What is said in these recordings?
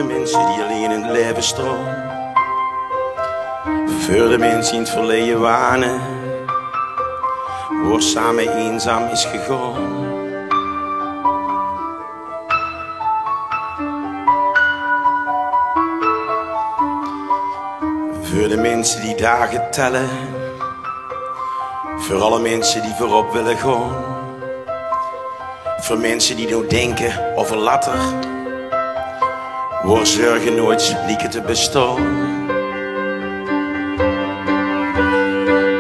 de mensen die alleen in het leven staan. Voor de mensen in het verleden wanen, waar samen eenzaam is gegaan. Voor de mensen die dagen tellen, voor alle mensen die voorop willen gaan. Voor mensen die nog denken over later, waar zorgen nooit blijken te bestaan.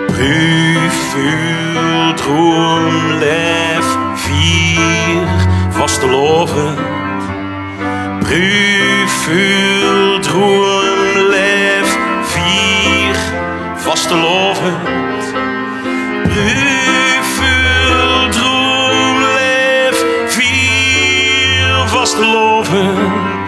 Prüfel, droom, lef, vier, vastelovend. Prüfel, droom, lef, vier, vastelovend. Prüfel, droom, lef, vier, vastelovend.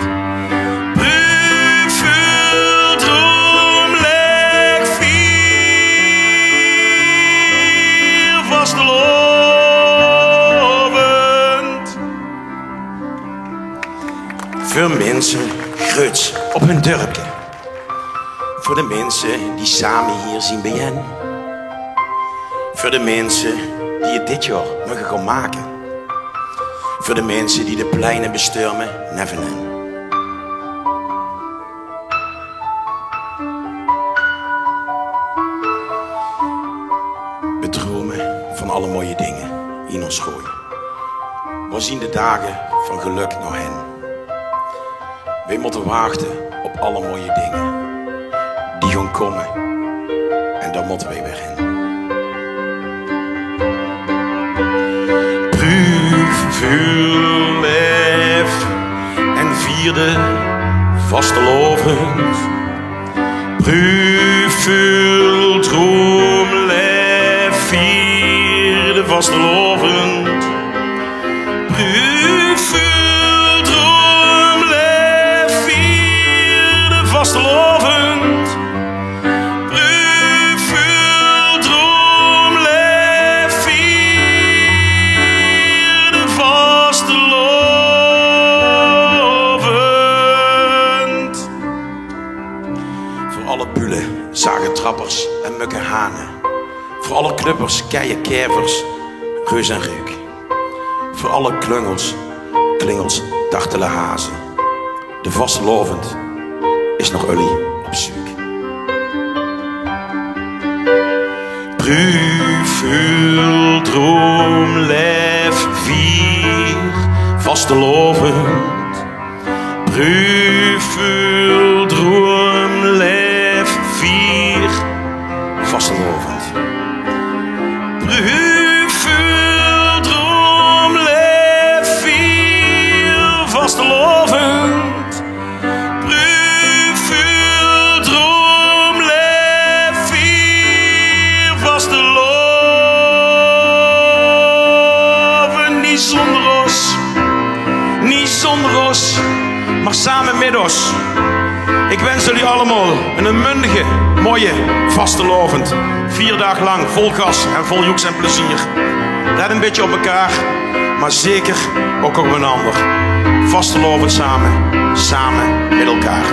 Voor mensen groots op hun dorpje. Voor de mensen die samen hier zien bijeen. Voor de mensen die het dit jaar mogen gaan maken. Voor de mensen die de pleinen bestormen nevenan. We dromen van alle mooie dingen in ons gooi. We zien de dagen van geluk naar hen. Wij moeten wachten op alle mooie dingen die gaan komen en daar moeten wij weer heen. Prüfel, lef en vierde vastelovend. Prüfel, droom, lef, vierde vastelovend. Vastelovend, prüfel, droom, lef, vierde vastelovend. Voor alle bulen, zagentrappers en mukkenhanen. Voor alle knuppers, keienkervers, reus en reuk. Voor alle klingels, dartele hazen. De vastelovend is nog olie op zoek. Prüfel, droom, lef, vier, vastelovend. Prüfel, droom, lef, vier, vastelovend. Prüfel, droom, lef, vier, vastelovend. Maar samen met ons. Ik wens jullie allemaal een mundige, mooie, vastelovend. 4 dagen lang vol gas en vol joeks en plezier. Let een beetje op elkaar, maar zeker ook op een ander. Vastelovend samen met elkaar.